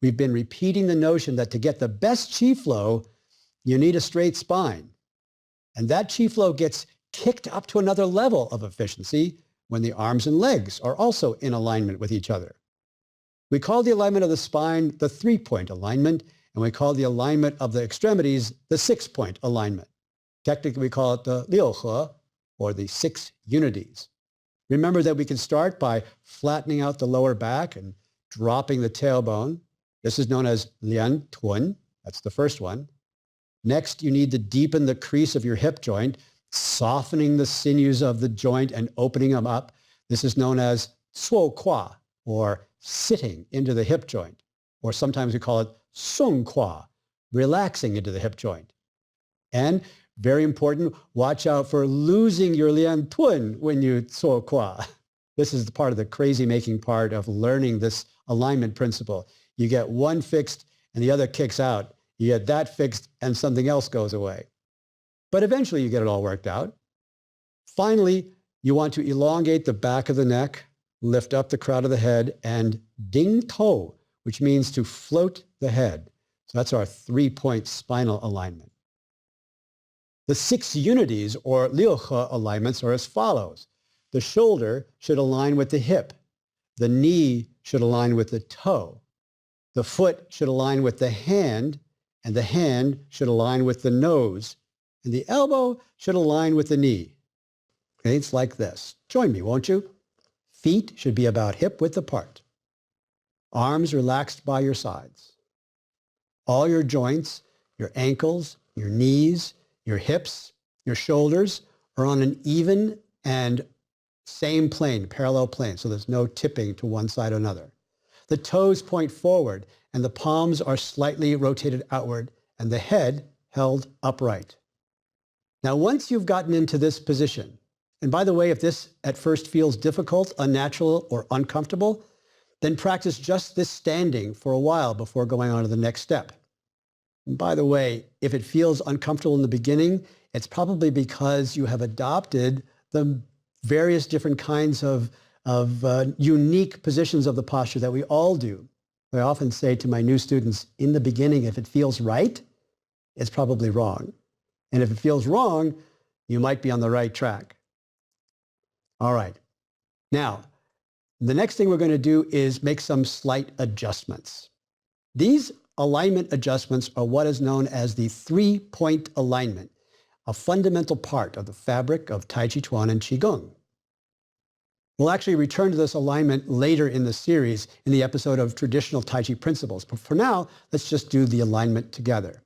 we've been repeating the notion that to get the best qi flow, you need a straight spine. And that qi flow gets kicked up to another level of efficiency when the arms and legs are also in alignment with each other. We call the alignment of the spine the 3-point alignment, and we call the alignment of the extremities the 6-point alignment. Technically, we call it the 六合, or the 6 unities. Remember that we can start by flattening out the lower back and dropping the tailbone. This is known as lian tun. That's the first one. Next, you need to deepen the crease of your hip joint, softening the sinews of the joint and opening them up. This is known as cuo qua, or sitting into the hip joint. Or sometimes we call it song qua, relaxing into the hip joint. And very important, watch out for losing your lian tun when you cuo qua. This is the part of the crazy-making part of learning this alignment principle. You get one fixed and the other kicks out. You get that fixed and something else goes away. But eventually you get it all worked out. Finally, you want to elongate the back of the neck, lift up the crown of the head, and ding tou, which means to float the head. So that's our 3-point spinal alignment. The 6 unities, or 六合 alignments, are as follows. The shoulder should align with the hip. The knee should align with the toe. The foot should align with the hand, and the hand should align with the nose. And the elbow should align with the knee. Okay, it's like this. Join me, won't you? Feet should be about hip width apart. Arms relaxed by your sides. All your joints, your ankles, your knees, your hips, your shoulders are on an even and same plane, parallel plane, so there's no tipping to one side or another. The toes point forward and the palms are slightly rotated outward and the head held upright. Now, once you've gotten into this position, and by the way, if this at first feels difficult, unnatural, or uncomfortable, then practice just this standing for a while before going on to the next step. And by the way, if it feels uncomfortable in the beginning, it's probably because you have adopted the various different kinds of unique positions of the posture that we all do. I often say to my new students, in the beginning, if it feels right, it's probably wrong. And if it feels wrong, you might be on the right track. All right. Now, the next thing we're going to do is make some slight adjustments. These alignment adjustments are what is known as the 3-point alignment, a fundamental part of the fabric of Tai Chi Chuan and Qigong. We'll actually return to this alignment later in the series in the episode of Traditional Tai Chi Principles. But for now, let's just do the alignment together.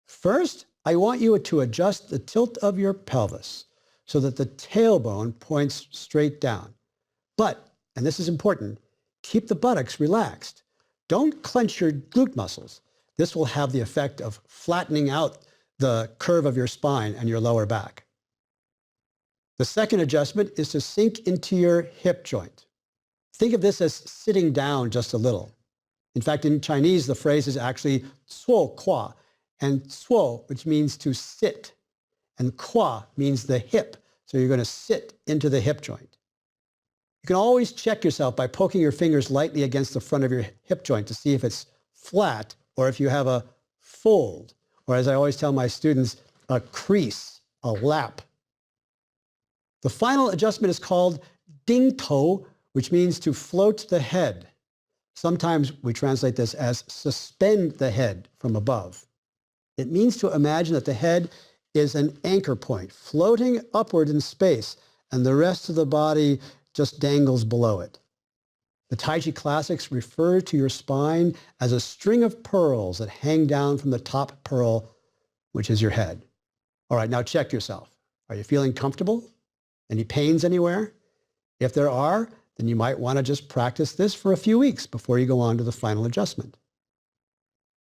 First, I want you to adjust the tilt of your pelvis so that the tailbone points straight down. But, and this is important, keep the buttocks relaxed. Don't clench your glute muscles. This will have the effect of flattening out the curve of your spine and your lower back. The second adjustment is to sink into your hip joint. Think of this as sitting down just a little. In fact, in Chinese, the phrase is actually cuo qua, and cuo, which means to sit, and qua means the hip. So you're going to sit into the hip joint. You can always check yourself by poking your fingers lightly against the front of your hip joint to see if it's flat or if you have a fold, or as I always tell my students, a crease, a lap. The final adjustment is called ding tou, which means to float the head. Sometimes we translate this as suspend the head from above. It means to imagine that the head is an anchor point floating upward in space and the rest of the body just dangles below it. The Tai Chi classics refer to your spine as a string of pearls that hang down from the top pearl, which is your head. All right, now check yourself. Are you feeling comfortable? Any pains anywhere? If there are, then you might want to just practice this for a few weeks before you go on to the final adjustment.